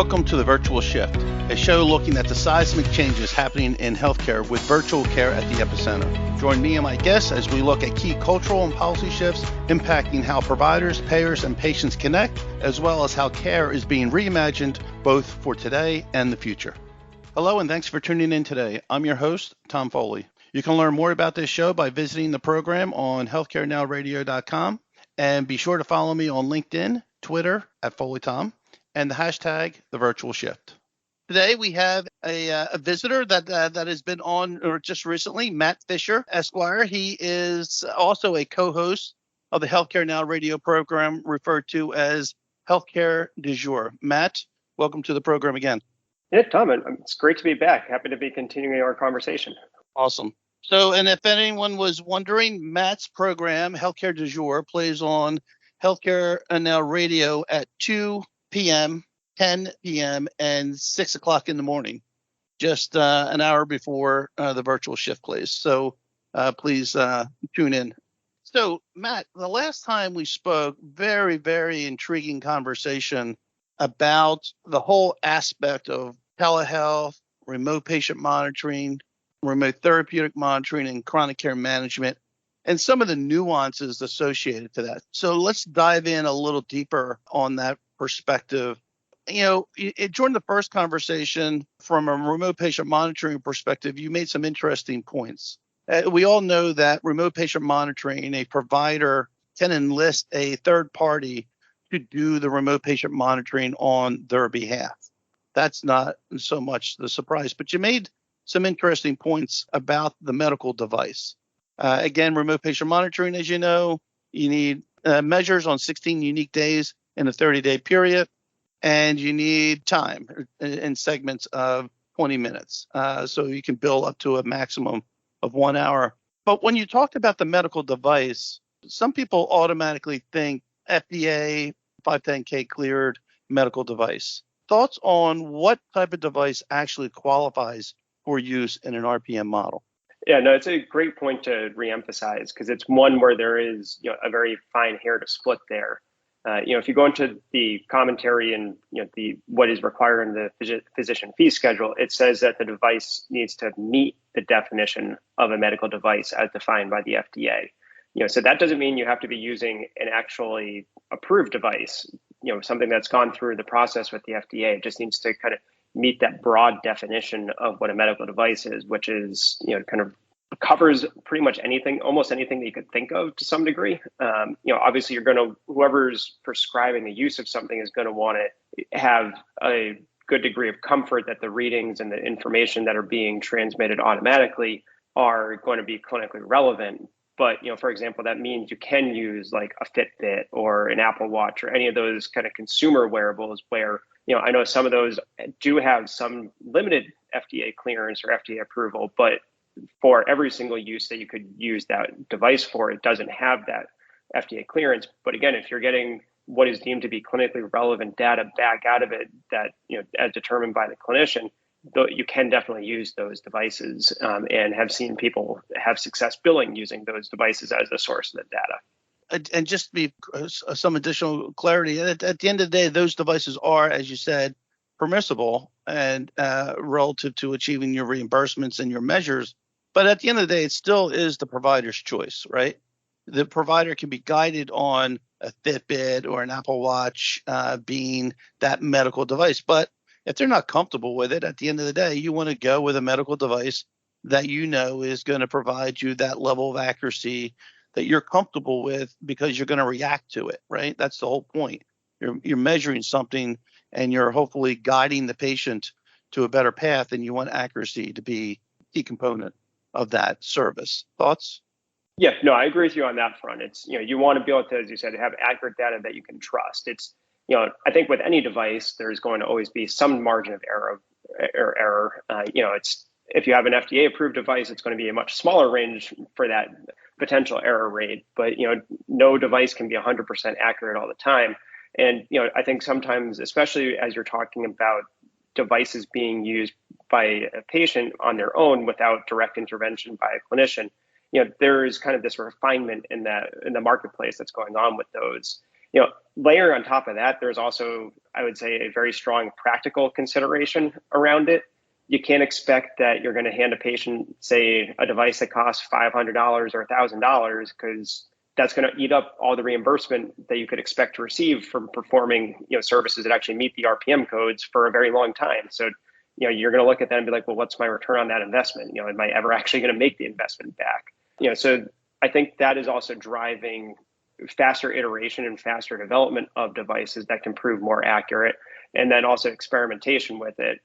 Welcome to The Virtual Shift, a show looking at the seismic changes happening in healthcare with virtual care at the epicenter. Join me and my guests as we look at key cultural and policy shifts impacting how providers, payers, and patients connect, as well as how care is being reimagined both for today and the future. Hello, and thanks for tuning in today. I'm your host, Tom Foley. You can learn more about this show by visiting the program on healthcarenowradio.com, and be sure to follow me on LinkedIn, Twitter at FoleyTom, and the hashtag The Virtual Shift. Today we have a visitor that has been on or just recently, Matt Fisher, Esquire. He is also a co-host of the Healthcare Now radio program referred to as Healthcare du Jour. Matt, welcome to the program again. Yeah, Tom, it's great to be back. Happy to be continuing our conversation. Awesome. So, and if anyone was wondering, Matt's program, Healthcare du Jour, plays on Healthcare Now radio at 2 p.m., 10 p.m., and 6 o'clock in the morning, just an hour before the virtual shift plays. So please tune in. So, Matt, the last time we spoke, very, very intriguing conversation about the whole aspect of telehealth, remote patient monitoring, remote therapeutic monitoring, and chronic care management, and some of the nuances associated to that. So let's dive in a little deeper on that perspective. You know, during the first conversation, from a remote patient monitoring perspective, you made some interesting points. We all know that remote patient monitoring, a provider can enlist a third party to do the remote patient monitoring on their behalf. That's not so much the surprise, but you made some interesting points about the medical device. Again, remote patient monitoring, as you know, you need measures on 16 unique days in a 30-day period, and you need time in segments of 20 minutes. So you can bill up to a maximum of 1 hour. But when you talked about the medical device, some people automatically think FDA 510K cleared medical device. Thoughts on what type of device actually qualifies for use in an RPM model? Yeah, no, it's a great point to reemphasize because it's one where there is a very fine hair to split there. If you go into the commentary and what is required in the physician fee schedule, it says that the device needs to meet the definition of a medical device as defined by the FDA. So that doesn't mean you have to be using an actually approved device, something that's gone through the process with the FDA. It just needs to kind of meet that broad definition of what a medical device is, which is, kind of covers pretty much anything, almost anything that you could think of to some degree. Obviously whoever's prescribing the use of something is going to want to have a good degree of comfort that the readings and the information that are being transmitted automatically are going to be clinically relevant. But, for example, that means you can use like a Fitbit or an Apple Watch or any of those kind of consumer wearables where, I know some of those do have some limited FDA clearance or FDA approval, but for every single use that you could use that device for, it doesn't have that FDA clearance. But again, if you're getting what is deemed to be clinically relevant data back out of it that, as determined by the clinician, you can definitely use those devices and have seen people have success billing using those devices as the source of the data. And just to be some additional clarity, at the end of the day, those devices are, as you said, permissible and relative to achieving your reimbursements and your measures. But at the end of the day, it still is the provider's choice, right? The provider can be guided on a Fitbit or an Apple Watch being that medical device. But if they're not comfortable with it, at the end of the day, you want to go with a medical device that is going to provide you that level of accuracy that you're comfortable with because you're going to react to it, right? That's the whole point. You're measuring something and you're hopefully guiding the patient to a better path, and you want accuracy to be a key component of that service. Thoughts? Yeah, no, I agree with you on that front. It's, you want to be able to, as you said, have accurate data that you can trust. It's, I think with any device, there's going to always be some margin of error. It's, if you have an FDA approved device, it's going to be a much smaller range for that potential error rate. But, no device can be 100% accurate all the time. And, I think sometimes, especially as you're talking about devices being used by a patient on their own without direct intervention by a clinician, there is kind of this refinement in the marketplace that's going on with those. Layer on top of that, there's also, I would say, a very strong practical consideration around it. You can't expect that you're going to hand a patient, say, a device that costs $500 or $1,000, because that's going to eat up all the reimbursement that you could expect to receive from performing, services that actually meet the RPM codes for a very long time. So, you're going to look at that and be like, well, what's my return on that investment? Am I ever actually going to make the investment back? So I think that is also driving faster iteration and faster development of devices that can prove more accurate, and then also experimentation with it.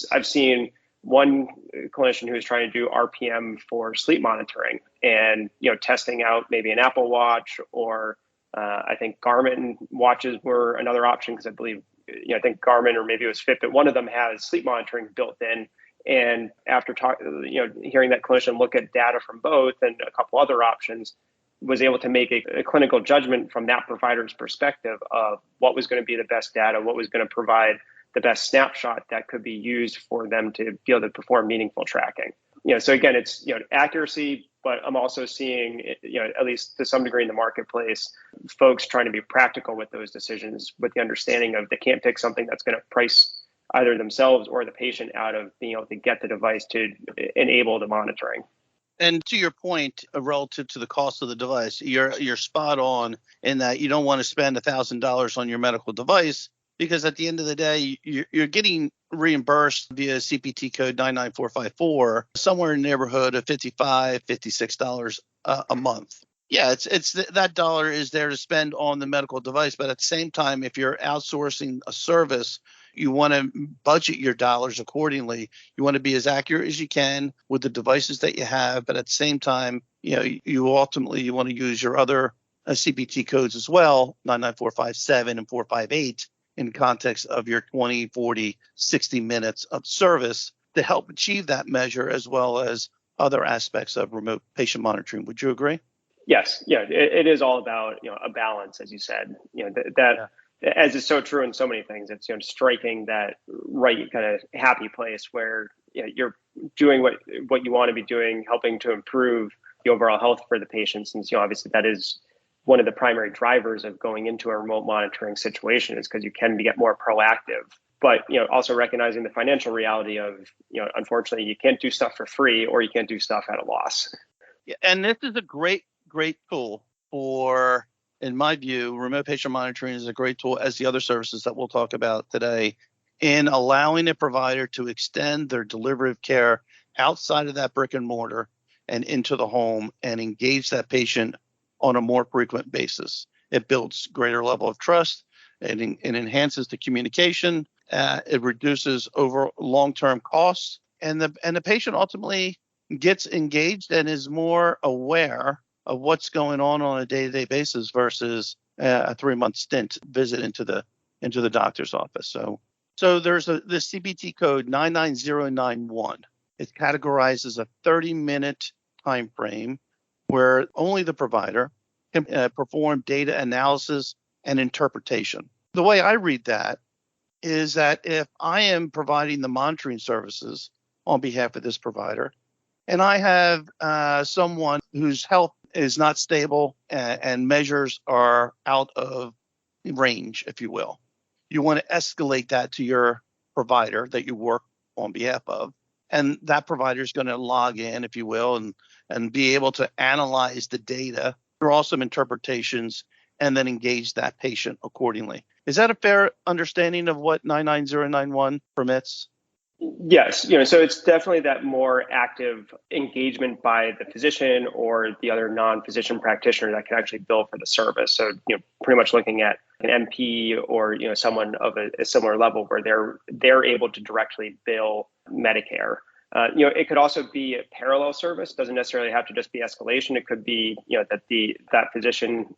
I've seen one clinician who was trying to do RPM for sleep monitoring, and testing out maybe an Apple Watch, or I think Garmin watches were another option, because I believe I think Garmin, or maybe it was Fitbit, one of them has sleep monitoring built in. And after hearing that clinician look at data from both and a couple other options, was able to make a clinical judgment from that provider's perspective of what was going to be the best data, what was going to provide the best snapshot that could be used for them to be able to perform meaningful tracking. So again, it's accuracy, but I'm also seeing, at least to some degree in the marketplace, folks trying to be practical with those decisions, with the understanding of they can't pick something that's going to price either themselves or the patient out of being able to get the device to enable the monitoring. And to your point, relative to the cost of the device, you're spot on in that you don't want to spend $1,000 on your medical device, because at the end of the day, you're getting reimbursed via CPT code 99454 somewhere in the neighborhood of $55, $56 a month. Yeah, it's that dollar is there to spend on the medical device, but at the same time, if you're outsourcing a service, you want to budget your dollars accordingly. You want to be as accurate as you can with the devices that you have, but at the same time, you want to use your other CPT codes as well, 99457 and 458, in context of your 20, 40, 60 minutes of service to help achieve that measure, as well as other aspects of remote patient monitoring. Would you agree? Yes. Yeah. It is all about, a balance, as you said, as is so true in so many things. It's, striking that right kind of happy place where you're doing what you want to be doing, helping to improve the overall health for the patients. And obviously that is one of the primary drivers of going into a remote monitoring situation, is because you can get more proactive. But also recognizing the financial reality of, unfortunately, you can't do stuff for free, or you can't do stuff at a loss. Yeah, and this is a great tool for, in my view, remote patient monitoring is a great tool, as the other services that we'll talk about today, in allowing a provider to extend their delivery of care outside of that brick and mortar and into the home, and engage that patient on a more frequent basis. It builds greater level of trust. It enhances the communication. It reduces over long-term costs, and the patient ultimately gets engaged and is more aware of what's going on a day-to-day basis, versus a 3-month stint visit into the doctor's office. So there's this CPT code 99091. It categorizes a 30-minute time frame where only the provider can perform data analysis and interpretation. The way I read that is that if I am providing the monitoring services on behalf of this provider, and I have someone whose health is not stable and measures are out of range, if you will, you want to escalate that to your provider that you work on behalf of. And that provider is going to log in, if you will, and be able to analyze the data, draw some interpretations, and then engage that patient accordingly. Is that a fair understanding of what 99091 permits? Yes, so it's definitely that more active engagement by the physician or the other non-physician practitioner that can actually bill for the service. So, pretty much looking at an MP or someone of a similar level where they're able to directly bill Medicare. It could also be a parallel service. It doesn't necessarily have to just be escalation. It could be that physician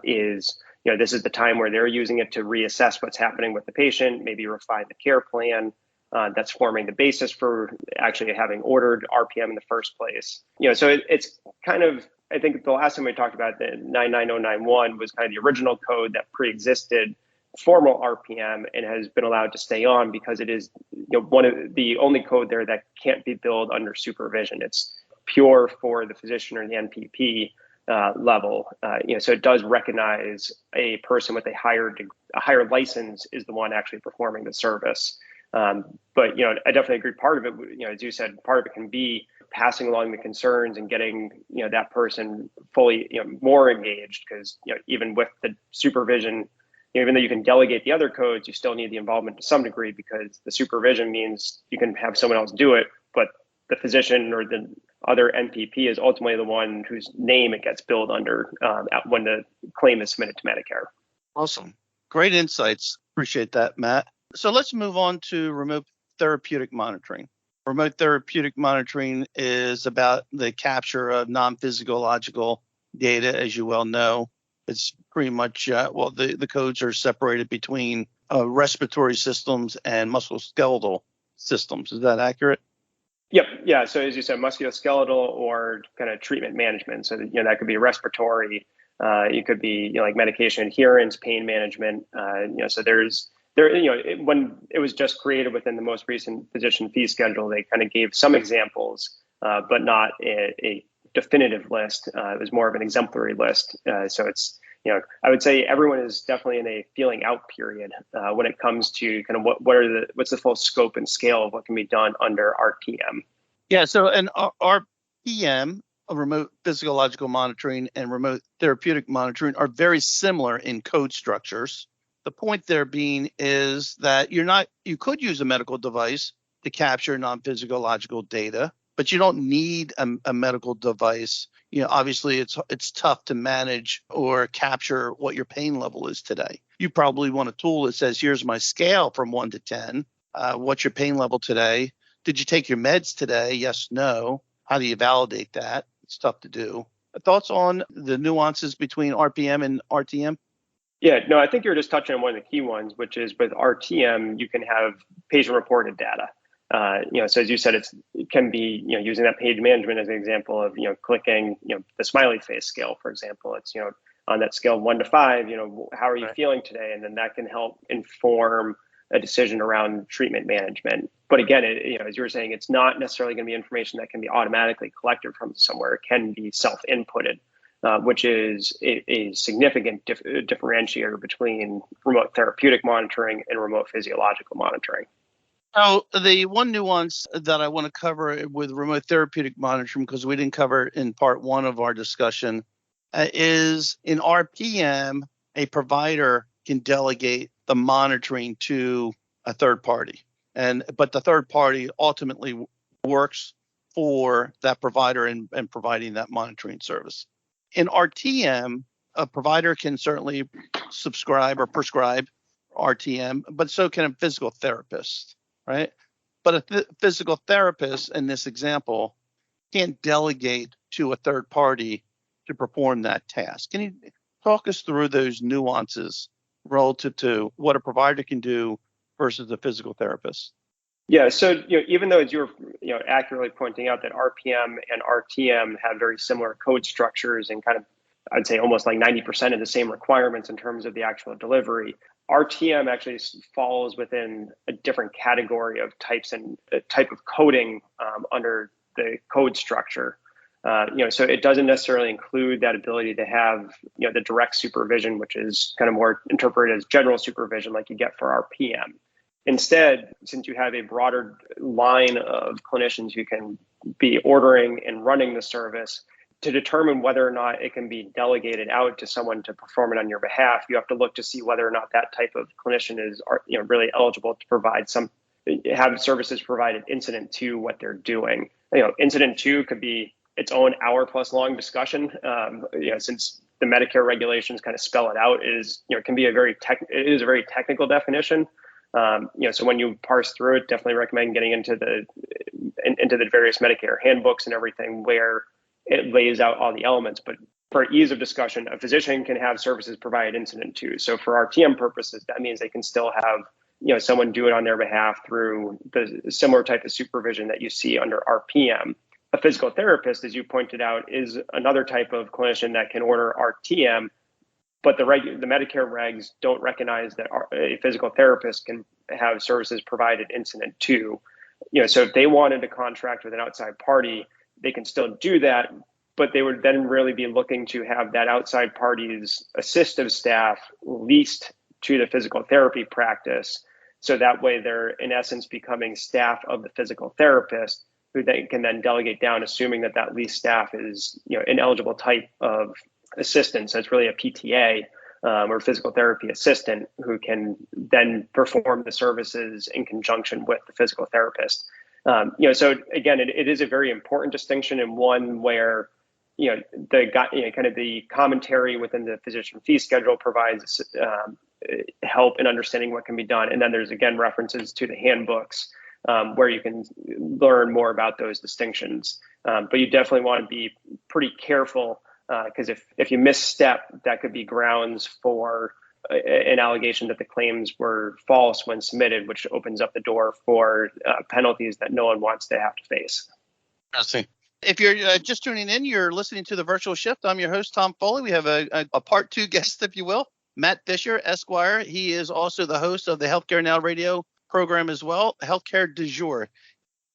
is this is the time where they're using it to reassess what's happening with the patient, maybe refine the care plan. That's forming the basis for actually having ordered RPM in the first place. So it's kind of, I think the last time we talked about the 99091 was kind of the original code that pre-existed formal RPM and has been allowed to stay on because it is one of the only code there that can't be billed under supervision. It's pure for the physician or the NPP. level. So it does recognize a person with a higher license is the one actually performing the service. But I definitely agree. Part of it, as you said, part of it can be passing along the concerns and getting that person fully more engaged, because even with the supervision, even though you can delegate the other codes, you still need the involvement to some degree, because the supervision means you can have someone else do it, but the physician or the other NPP is ultimately the one whose name it gets billed under when the claim is submitted to Medicare. Awesome. Great insights. Appreciate that, Matt. So let's move on to remote therapeutic monitoring. Remote therapeutic monitoring is about the capture of non-physiological data, as you well know. It's pretty much, the codes are separated between respiratory systems and musculoskeletal systems. Is that accurate? Yep. Yeah. So as you said, musculoskeletal or kind of treatment management. So that could be respiratory. It could be like medication adherence, pain management. So when it was just created within the most recent physician fee schedule, they kind of gave some examples, but not a definitive list. It was more of an exemplary list. So it's I would say everyone is definitely in a feeling out period when it comes to kind of what's the full scope and scale of what can be done under RTM. Yeah. So an RTM, remote physiological monitoring, and remote therapeutic monitoring are very similar in code structures. The point there being is that you could use a medical device to capture non-physiological data, but you don't need a medical device. Obviously it's tough to manage or capture what your pain level is today. You probably want a tool that says, here's my scale from 1 to 10. What's your pain level today? Did you take your meds today? Yes, no. How do you validate that? It's tough to do. Thoughts on the nuances between RPM and RTM? Yeah, no, I think you're just touching on one of the key ones, which is with RTM, you can have patient-reported data. So as you said, it can be using that page management as an example of clicking the smiley face scale, for example. It's on that scale of 1 to 5, how are you feeling today, and then that can help inform a decision around treatment management. But again, as you were saying, it's not necessarily going to be information that can be automatically collected from somewhere. It can be self-inputted. Which is a significant differentiator between remote therapeutic monitoring and remote physiological monitoring. So the one nuance that I want to cover with remote therapeutic monitoring, because we didn't cover it in part 1 of our discussion, is in RPM, a provider can delegate the monitoring to a third party, but the third party ultimately works for that provider and providing that monitoring service. In RTM, a provider can certainly subscribe or prescribe RTM, but so can a physical therapist, right? But a physical therapist in this example can't delegate to a third party to perform that task. Can you talk us through those nuances relative to what a provider can do versus a physical therapist? Yeah, so even though as you're accurately pointing out that RPM and RTM have very similar code structures and kind of, I'd say almost like 90% of the same requirements in terms of the actual delivery, RTM actually falls within a different category of types and type of coding under the code structure. So it doesn't necessarily include that ability to have the direct supervision, which is kind of more interpreted as general supervision like you get for RPM. Instead, since you have a broader line of clinicians who can be ordering and running the service, to determine whether or not it can be delegated out to someone to perform it on your behalf, you have to look to see whether or not that type of clinician is really eligible to have services provided incident to what they're doing. Incident to could be its own hour-plus long discussion. Since the Medicare regulations kind of spell it out, it is a very technical definition. So when you parse through it, definitely recommend getting into the various Medicare handbooks and everything where it lays out all the elements. But for ease of discussion, a physician can have services provided incident to. So for RTM purposes, that means they can still have someone do it on their behalf through the similar type of supervision that you see under RPM. A physical therapist, as you pointed out, is another type of clinician that can order RTM, but the Medicare regs don't recognize that a physical therapist can have services provided incident to. So if they wanted to contract with an outside party, they can still do that, but they would then really be looking to have that outside party's assistive staff leased to the physical therapy practice. So that way they're in essence becoming staff of the physical therapist, who they can then delegate down, assuming that that leased staff is, an eligible type of assistant. So it's really a PTA or physical therapy assistant who can then perform the services in conjunction with the physical therapist. So again, it is a very important distinction, and one where kind of the commentary within the physician fee schedule provides help in understanding what can be done, and then there's again references to the handbooks where you can learn more about those distinctions. But you definitely want to be pretty careful because if you misstep, that could be grounds for an allegation that the claims were false when submitted, which opens up the door for penalties that no one wants to have to face. Interesting. If you're just tuning in, you're listening to The Virtual Shift. I'm your host, Tom Foley. We have a part two guest, if you will, Matt Fisher, Esquire. He is also the host of the Healthcare Now radio program as well, Healthcare du Jour.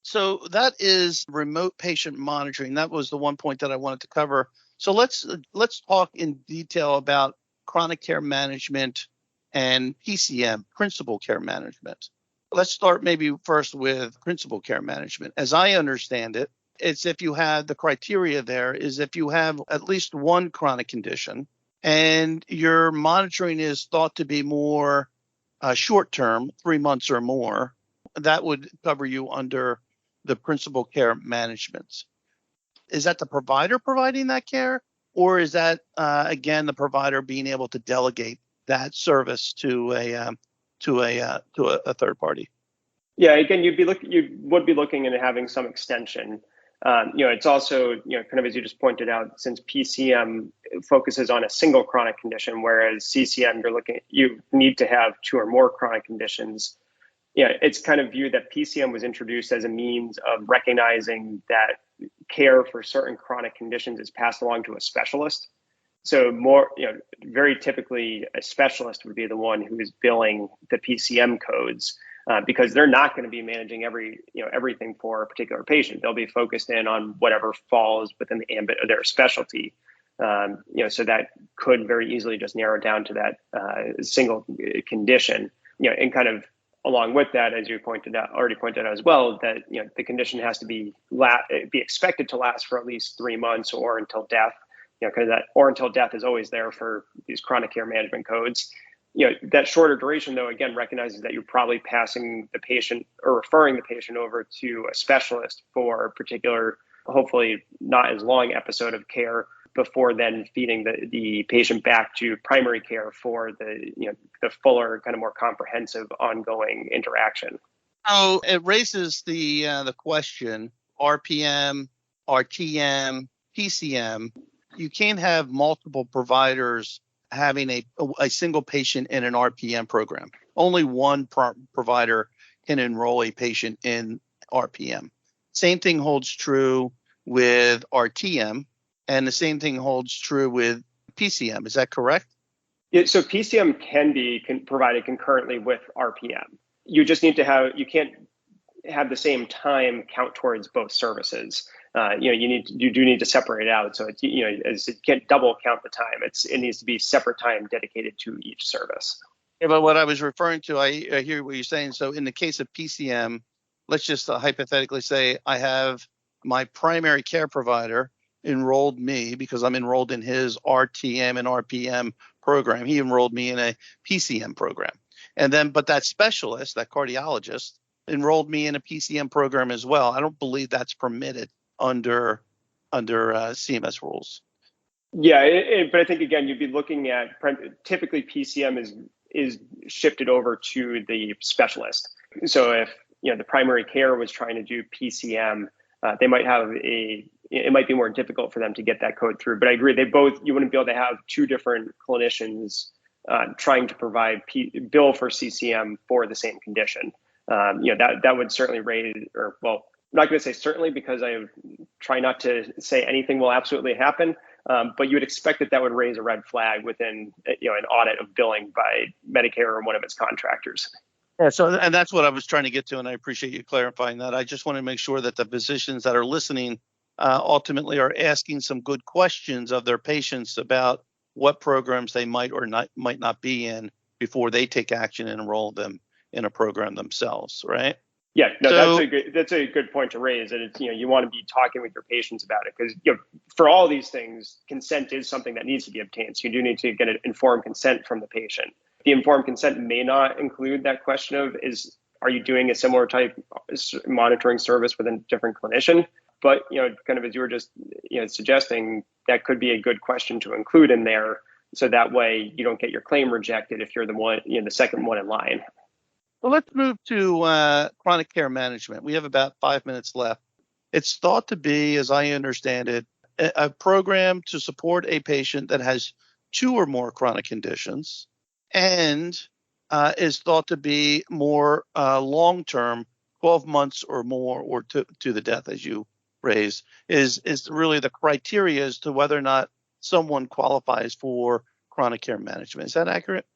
So that is remote patient monitoring. That was the one point that I wanted to cover. So let's talk in detail about chronic care management and PCM, principal care management. Let's start maybe first with principal care management. As I understand it, it's if you have the criteria there is if you have at least one chronic condition and your monitoring is thought to be more short term, 3 months or more, that would cover you under the principal care management. Is that the provider providing that care, or is that again the provider being able to delegate that service to a third party? Yeah, again, you would be looking into having some extension. It's also, kind of as you just pointed out, since PCM focuses on a single chronic condition, whereas CCM, you need to have two or more chronic conditions. It's kind of viewed that PCM was introduced as a means of recognizing that care for certain chronic conditions is passed along to a specialist. So very typically a specialist would be the one who is billing the PCM codes. Because they're not going to be managing everything for a particular patient. They'll be focused in on whatever falls within the ambit of their specialty. So that could very easily just narrow down to that single condition. And kind of along with that, as you already pointed out as well, that the condition has to be expected to last for at least 3 months or until death. Because that or until death is always there for these chronic care management codes. That shorter duration, though, again, recognizes that you're probably passing the patient or referring the patient over to a specialist for a particular, hopefully not as long episode of care before then feeding the patient back to primary care for the fuller, kind of more comprehensive ongoing interaction. So it raises the question, RPM, RTM, PCM, you can't have multiple providers having a single patient in an RPM program. Only one provider can enroll a patient in RPM. Same thing holds true with RTM, and the same thing holds true with PCM. Is that correct? Yeah, so PCM can be provided concurrently with RPM. You just need to you can't have the same time count towards both services. You do need to separate it out. So it can't double count the time. It needs to be separate time dedicated to each service. Yeah, but what I was referring to, I hear what you're saying. So in the case of PCM, let's just hypothetically say I have my primary care provider enrolled me because I'm enrolled in his RTM and RPM program. He enrolled me in a PCM program. And then, but that specialist, that cardiologist, enrolled me in a PCM program as well. I don't believe that's permitted under CMS rules. Yeah, but I think again, you'd be looking at typically PCM is shifted over to the specialist. So if the primary care was trying to do PCM, they might have it might be more difficult for them to get that code through. But I agree, you wouldn't be able to have two different clinicians trying to provide bill for CCM for the same condition. That would certainly raise, or well, I'm not going to say certainly because I try not to say anything will absolutely happen, but you would expect that would raise a red flag within an audit of billing by Medicare or one of its contractors. Yeah, and that's what I was trying to get to, and I appreciate you clarifying that. I just want to make sure that the physicians that are listening ultimately are asking some good questions of their patients about what programs they might not be in before they take action and enroll them in a program themselves, right? Yeah, no, So that's a good point to raise, and it's you want to be talking with your patients about it because for all these things, consent is something that needs to be obtained. So you do need to get an informed consent from the patient. The informed consent may not include that question of are you doing a similar type monitoring service with a different clinician? But kind of as you were just suggesting, that could be a good question to include in there, so that way you don't get your claim rejected if you're the second one in line. well, let's move to chronic care management. We have about 5 minutes left. It's thought to be, as I understand it, a program to support a patient that has 2 or more chronic conditions and is thought to be more long-term, 12 months or more, or to the death, as you raised, is really the criteria as to whether or not someone qualifies for chronic care management. Is that accurate?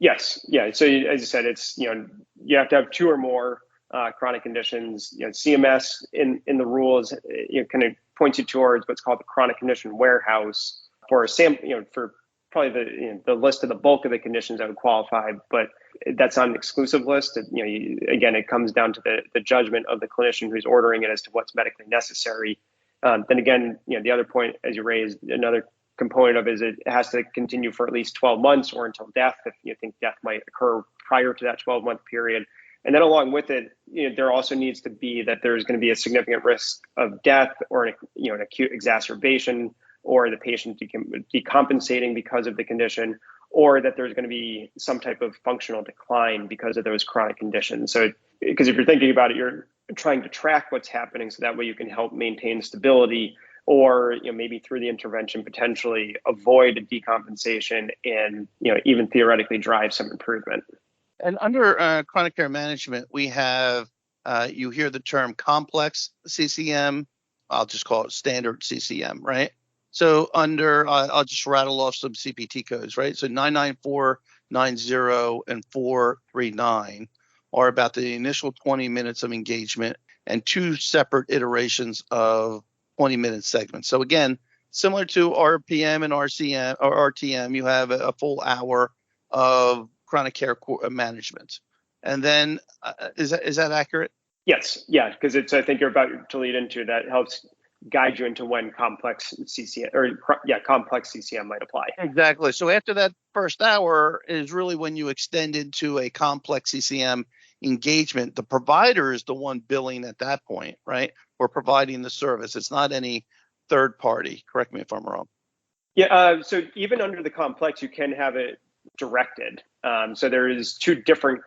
Yes. Yeah. So as you said, it's you have to have 2 or more chronic conditions. CMS in the rules kind of points you towards what's called the chronic condition warehouse for for probably the list of the bulk of the conditions that would qualify, but that's not an exclusive list. Again, it comes down to the judgment of the clinician who's ordering it as to what's medically necessary. Then again, the other point, as you raised, another component of it is it has to continue for at least 12 months or until death if you think death might occur prior to that 12-month period. And then along with it, there also needs to be that there's going to be a significant risk of death or an acute exacerbation, or the patient decompensating because of the condition, or that there's going to be some type of functional decline because of those chronic conditions. So because if you're thinking about it, you're trying to track what's happening so that way you can help maintain stability, or maybe through the intervention potentially avoid decompensation and even theoretically drive some improvement. And under chronic care management, we have you hear the term complex CCM. I'll just call it standard CCM, right? So under I'll just rattle off some CPT codes, right? So 99490 and 439 are about the initial 20 minutes of engagement and 2 separate iterations of 20-minute segments. So again, similar to RPM and RCM or RTM, you have a full hour of chronic care management. And then is that accurate? Yes. Yeah. Because I think you're about to lead into that helps guide you into when complex CCM might apply. Exactly. So after that first hour is really when you extend into a complex CCM engagement. The provider is the one billing at that point, right? Or providing the service. It's not any third party. Correct me if I'm wrong. Yeah. So even under the complex, you can have it directed. So there is 2 different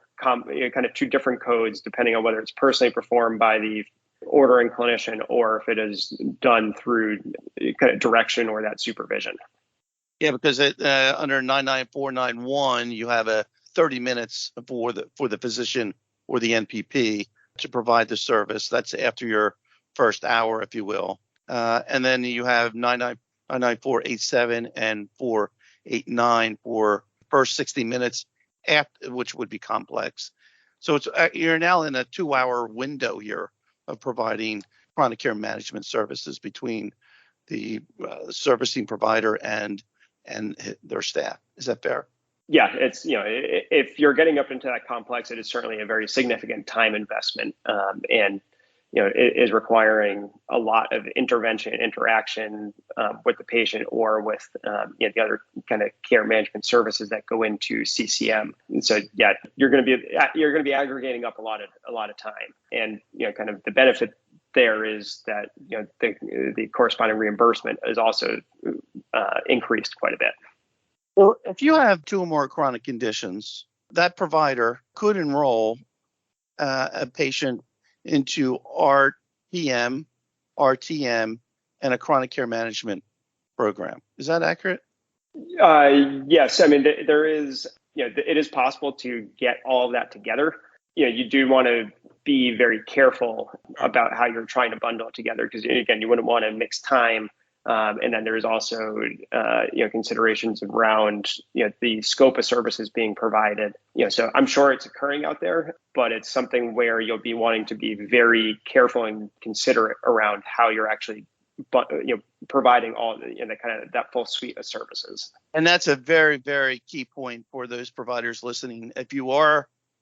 two different codes depending on whether it's personally performed by the ordering clinician or if it is done through kind of direction or that supervision. Yeah, because under 99491, you have a 30 minutes for the physician or the NPP to provide the service. That's after your first hour, if you will. And then you have 99487 and 489 for first 60 minutes, after, which would be complex. So it's you're now in a 2-hour window here of providing chronic care management services between the servicing provider and their staff. Is that fair? Yeah, it's if you're getting up into that complex, it is certainly a very significant time investment, and it is requiring a lot of intervention and interaction with the patient or with the other kind of care management services that go into CCM. And so yeah, you're going to be aggregating up a lot of time, and kind of the benefit there is that the corresponding reimbursement is also increased quite a bit. Well, if you have 2 or more chronic conditions, that provider could enroll a patient into RTM, RTM, and a chronic care management program. Is that accurate? Yes. I mean, there is, it is possible to get all of that together. You do want to be very careful about how you're trying to bundle it together because, again, you wouldn't want to mix time. And then there's also, considerations around, the scope of services being provided. So I'm sure it's occurring out there, but it's something where you'll be wanting to be very careful and considerate around how you're actually providing all the kind of that full suite of services. And that's a very, very key point for those providers listening. If you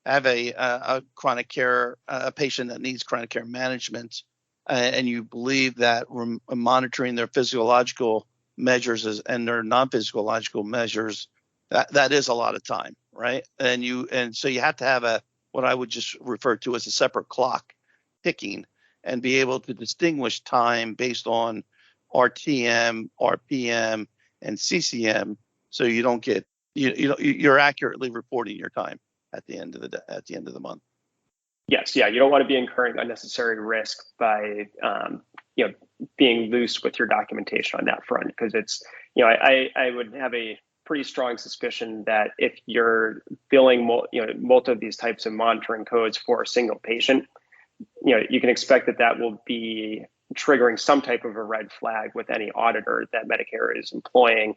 have a chronic care, a patient that needs chronic care management, and you believe that monitoring their physiological measures and their non-physiological measures, that is a lot of time, right? And so you have to have what I would just refer to as a separate clock ticking, and be able to distinguish time based on RTM, RPM, and CCM, so you don't get you're accurately reporting your time at the end of the month. Yes, yeah, you don't want to be incurring unnecessary risk by being loose with your documentation on that front, because it's I would have a pretty strong suspicion that if you're billing multiple of these types of monitoring codes for a single patient, you can expect that will be triggering some type of a red flag with any auditor that Medicare is employing,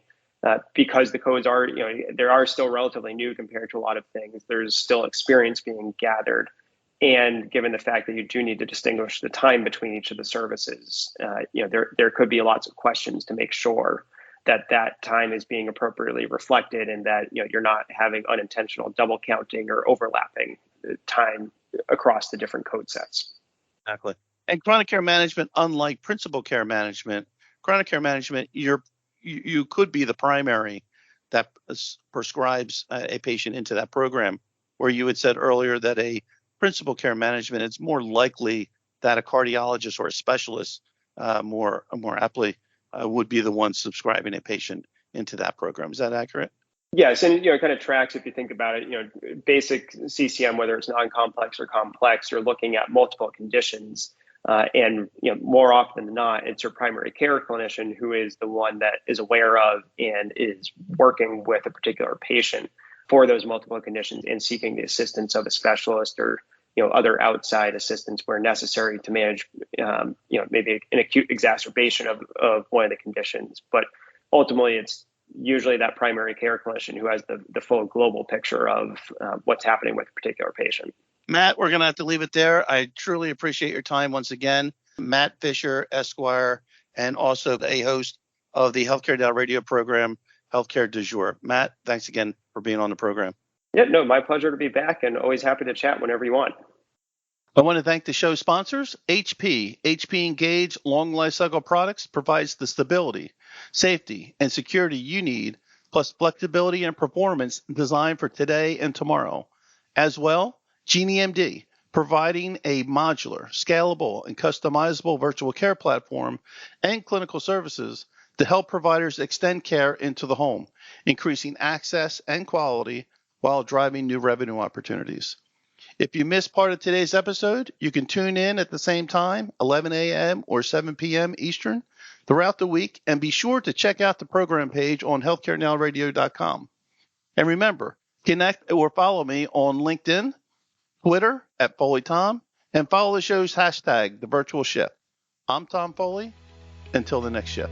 because the codes are they are still relatively new compared to a lot of things. There's still experience being gathered. And given the fact that you do need to distinguish the time between each of the services, there could be lots of questions to make sure that time is being appropriately reflected, and that you're not having unintentional double counting or overlapping time across the different code sets. Exactly. And chronic care management, unlike principal care management, chronic care management, you could be the primary that prescribes a patient into that program, where you had said earlier that a principal care management, it's more likely that a cardiologist or a specialist more aptly would be the one subscribing a patient into that program. Is that accurate? Yes, and it kind of tracks if you think about it. Basic CCM, whether it's non-complex or complex, you're looking at multiple conditions, and more often than not, it's your primary care clinician who is the one that is aware of and is working with a particular patient for those multiple conditions and seeking the assistance of a specialist or other outside assistance where necessary to manage maybe an acute exacerbation of one of the conditions. But ultimately, it's usually that primary care clinician who has the full global picture of what's happening with a particular patient. Matt, we're going to have to leave it there. I truly appreciate your time once again. Matt Fisher, Esquire, and also a host of the Healthcare Now radio program, Healthcare Du Jour. Matt, thanks again for being on the program. Yeah, no, my pleasure to be back, and always happy to chat whenever you want. I want to thank the show sponsors, HP. HP Engage Long Lifecycle Products provides the stability, safety, and security you need, plus flexibility and performance designed for today and tomorrow. As well, GenieMD, providing a modular, scalable, and customizable virtual care platform and clinical services to help providers extend care into the home, increasing access and quality while driving new revenue opportunities. If you missed part of today's episode, you can tune in at the same time, 11 a.m. or 7 p.m. Eastern, throughout the week, and be sure to check out the program page on healthcarenowradio.com. And remember, connect or follow me on LinkedIn, Twitter at FoleyTom, and follow the show's hashtag, The Virtual Shift. I'm Tom Foley. Until the next shift.